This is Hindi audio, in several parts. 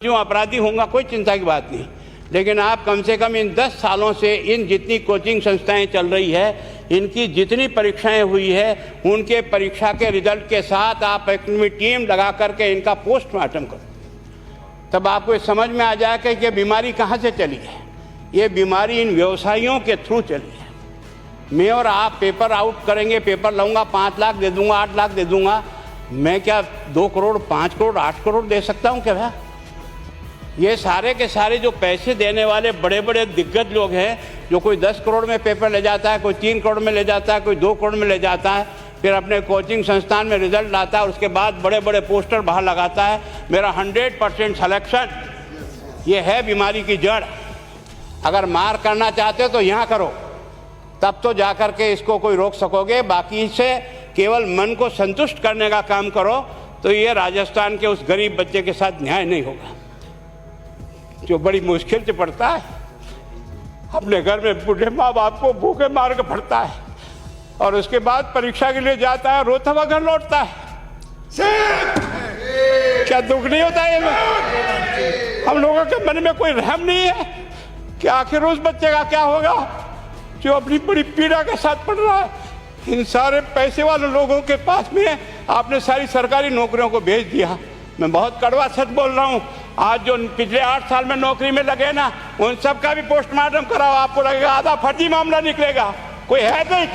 जो अपराधी होगा कोई चिंता की बात नहीं, लेकिन आप कम से कम इन 10 सालों से इन जितनी कोचिंग संस्थाएं चल रही है, इनकी जितनी परीक्षाएं हुई है, उनके परीक्षा के रिजल्ट के साथ आप एक टीम लगा करके इनका पोस्टमार्टम करो, तब आपको समझ में आ जाएगा कि ये बीमारी कहाँ से चली है। ये बीमारी इन व्यवसायियों के थ्रू चली है। मैं और आप पेपर आउट करेंगे, पेपर लाऊंगा 5 लाख दे दूंगा, 8 लाख दे दूंगा, मैं क्या 2 करोड़ 5 करोड़ 8 करोड़ दे सकता हूँ क्या भैया? ये सारे के सारे जो पैसे देने वाले बड़े बड़े दिग्गज लोग हैं, जो कोई 10 करोड़ में पेपर ले जाता है, कोई 3 करोड़ में ले जाता है, कोई 2 करोड़ में ले जाता है, फिर अपने कोचिंग संस्थान में रिजल्ट लाता है और उसके बाद बड़े बड़े पोस्टर बाहर लगाता है, मेरा 100% सिलेक्शन। ये है बीमारी की जड़। अगर मार करना चाहते हो तो यहाँ करो, तब तो जा कर के इसको कोई रोक सकोगे। बाकी से केवल मन को संतुष्ट करने का काम करो तो ये राजस्थान के उस गरीब बच्चे के साथ न्याय नहीं होगा, जो बड़ी मुश्किल से पढ़ता है, अपने घर में बूढ़े माँ बाप को भूखे मार के पढ़ता है और उसके बाद परीक्षा के लिए जाता है, रोता हुआ घर लौटता है। क्या दुख नहीं होता है? हम लोगों के मन में कोई रहम नहीं है कि आखिर उस बच्चे का क्या होगा जो अपनी बड़ी पीड़ा के साथ पढ़ रहा है। इन सारे पैसे वाले लोगों के पास में आपने सारी सरकारी नौकरियों को भेज दिया। मैं बहुत कड़वा सच बोल रहा हूँ। आज जो पिछले 8 साल में नौकरी में लगे ना, उन सब का भी पोस्टमार्टम कराओ, आपको लगेगा आधा फर्जी मामला निकलेगा। कोई है नहीं,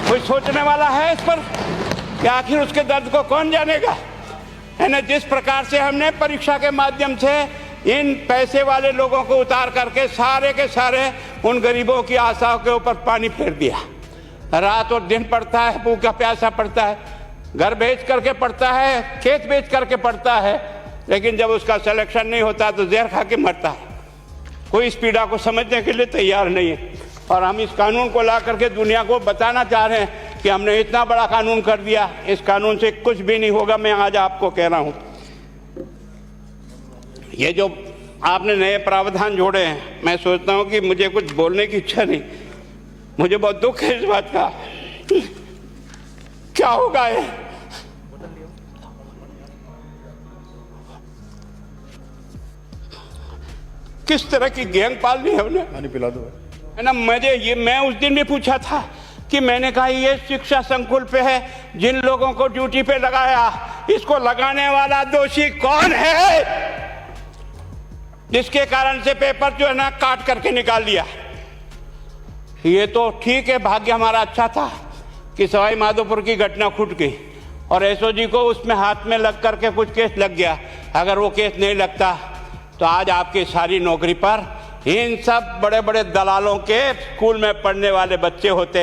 कोई सोचने वाला है इस पर कि आखिर उसके दर्द को कौन जानेगा? है ना, जिस प्रकार से हमने परीक्षा के माध्यम से इन पैसे वाले लोगों को उतार करके सारे के सारे उन गरीबों की आशाओं के ऊपर पानी फेर दिया। रात और दिन पड़ता है, भूखा प्यासा पड़ता है, घर बेच करके पड़ता है, खेत बेच करके पड़ता है, लेकिन जब उसका सिलेक्शन नहीं होता तो जहर खा के मरता है। कोई इस पीड़ा को समझने के लिए तैयार नहीं है और हम इस कानून को ला करके दुनिया को बताना चाह रहे हैं कि हमने इतना बड़ा कानून कर दिया, इस कानून से कुछ भी नहीं होगा। मैं आज आपको कह रहा हूं, ये जो आपने नए प्रावधान जोड़े हैं, मैं सोचता हूं कि मुझे कुछ बोलने की इच्छा नहीं, मुझे बहुत दुख है इस बात का। क्या होगा ये? किस तरह की गैंग पालनी है उन्हें? पानी पिला दो, है ना। मैं उस दिन भी पूछा था कि मैंने कहा ये शिक्षा संकुल पे है, जिन लोगों को ड्यूटी पे लगाया, इसको लगाने वाला दोषी कौन है, जिसके कारण से पेपर जो है ना काट करके निकाल दिया। ये तो ठीक है, भाग्य हमारा अच्छा था कि सवाई माधोपुर की घटना फूट गई और एसओजी को उसमें हाथ में लग करके कुछ केस लग गया। अगर वो केस नहीं लगता तो आज आपकी सारी नौकरी पर इन सब बड़े बड़े दलालों के स्कूल में पढ़ने वाले बच्चे होते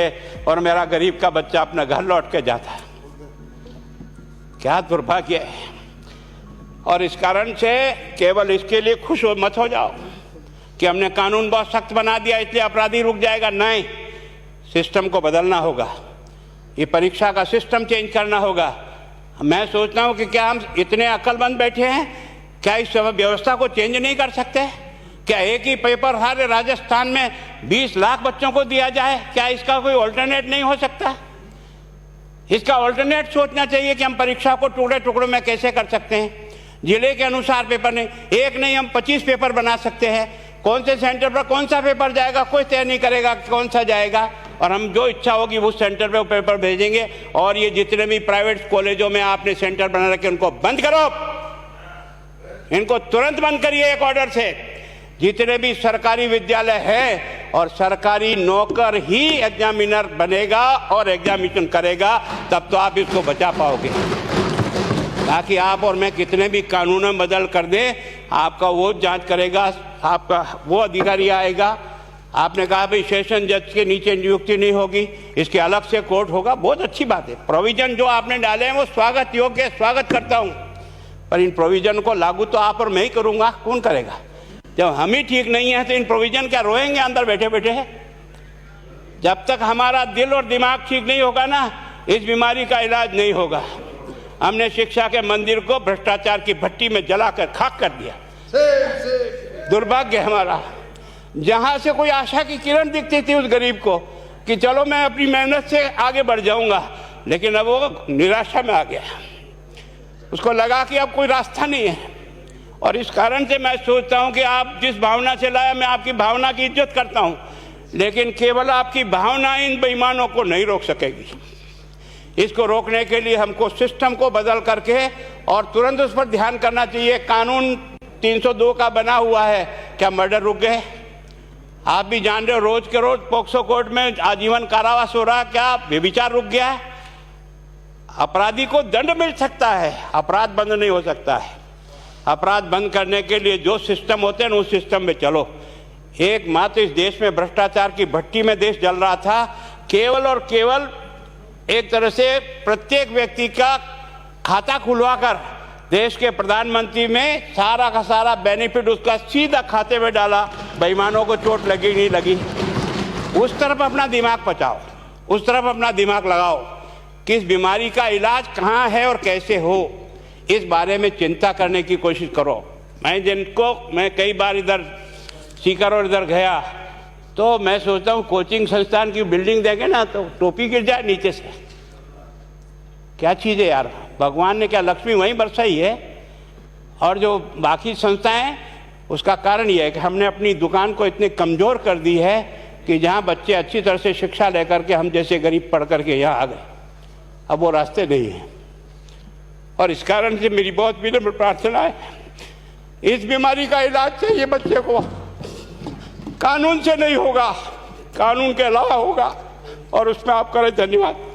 और मेरा गरीब का बच्चा अपना घर लौट के जाता। क्या दुर्भाग्य है। और इस कारण से केवल इसके लिए खुश मत हो जाओ कि हमने कानून बहुत सख्त बना दिया इसलिए अपराधी रुक जाएगा। नहीं, सिस्टम को बदलना होगा, ये परीक्षा का सिस्टम चेंज करना होगा। मैं सोचता हूँ कि क्या हम इतने अक्लमंद बैठे हैं, क्या इस व्यवस्था को चेंज नहीं कर सकते? क्या एक ही पेपर हर राजस्थान में 20 लाख बच्चों को दिया जाए? क्या इसका कोई ऑल्टरनेट नहीं हो सकता? इसका ऑल्टरनेट सोचना चाहिए कि हम परीक्षा को टुकड़े टुकड़ों में कैसे कर सकते हैं। जिले के अनुसार पेपर नहीं, एक नहीं हम 25 पेपर बना सकते हैं। कौन से सेंटर पर कौन सा पेपर जाएगा कोई तय नहीं करेगा कौन सा जाएगा, और हम जो इच्छा होगी उस सेंटर पे वो पेपर भेजेंगे। और ये जितने भी प्राइवेट कॉलेजों में आपने सेंटर बना रखे उनको बंद करो, इनको तुरंत बंद करिए एक ऑर्डर से। जितने भी सरकारी विद्यालय है और सरकारी नौकर ही एग्जामिनर बनेगा और एग्जामिनेशन करेगा, तब तो आप इसको बचा पाओगे। ताकि आप और मैं कितने भी कानून बदल कर दें, आपका वो जांच करेगा, आपका वो अधिकारी आएगा। आपने कहा भाई सेशन जज के नीचे नियुक्ति नहीं होगी, इसके अलग से कोर्ट होगा, बहुत अच्छी बात है। प्रोविजन जो आपने डाले हैं वो स्वागत योग्य, स्वागत करता हूं, पर इन प्रोविजन को लागू तो आप और मैं ही करूंगा, कौन करेगा? जब हम ही ठीक नहीं है तो इन प्रोविजन क्या रोएंगे अंदर बैठे बैठे? जब तक हमारा दिल और दिमाग ठीक नहीं होगा ना, इस बीमारी का इलाज नहीं होगा। हमने शिक्षा के मंदिर को भ्रष्टाचार की भट्टी में जलाकर खाक कर दिया। दुर्भाग्य हमारा। जहां से कोई आशा की किरण दिखती थी उस गरीब को कि चलो मैं अपनी मेहनत से आगे बढ़ जाऊंगा, लेकिन अब वो निराशा में आ गया। उसको लगा कि अब कोई रास्ता नहीं है और इस कारण से मैं सोचता हूं कि आप जिस भावना से लाया, मैं आपकी भावना की इज्जत करता हूं, लेकिन केवल आपकी भावना इन बेईमानों को नहीं रोक सकेगी। इसको रोकने के लिए हमको सिस्टम को बदल करके और तुरंत उस पर ध्यान करना चाहिए। कानून 302 का बना हुआ है, क्या मर्डर रुक गए? आप भी जान रहे हो, रोज के रोज पोक्सो कोर्ट में आजीवन कारावास हो रहा, क्या व्यभिचार रुक गया है? अपराधी को दंड मिल सकता है, अपराध बंद नहीं हो सकता है। अपराध बंद करने के लिए जो सिस्टम होते हैं उस सिस्टम में चलो। एकमात्र इस देश में भ्रष्टाचार की भट्टी में देश जल रहा था, केवल और केवल एक तरह से प्रत्येक व्यक्ति का खाता खुलवाकर देश के प्रधानमंत्री में सारा का सारा बेनिफिट उसका सीधा खाते में डाला। बेईमानों को चोट लगी नहीं लगी, उस तरफ अपना दिमाग बचाओ, उस तरफ अपना दिमाग लगाओ कि इस बीमारी का इलाज कहाँ है और कैसे हो, इस बारे में चिंता करने की कोशिश करो। मैं कई बार इधर सीकर और इधर गया तो मैं सोचता हूँ कोचिंग संस्थान की बिल्डिंग देखें ना तो टोपी गिर जाए नीचे से। क्या चीज़ है यार, भगवान ने क्या लक्ष्मी वहीं बरसाई है? और जो बाकी संस्थाएं, उसका कारण यह है कि हमने अपनी दुकान को इतने कमज़ोर कर दी है कि जहाँ बच्चे अच्छी तरह से शिक्षा लेकर के हम जैसे गरीब पढ़ करके यहाँ आ गए, अब वो रास्ते नहीं हैं। और इस कारण से मेरी बहुत विनम्र प्रार्थना है, इस बीमारी का इलाज चाहिए बच्चे को, कानून से नहीं होगा, कानून के अलावा होगा, और उसमें आप करें। धन्यवाद।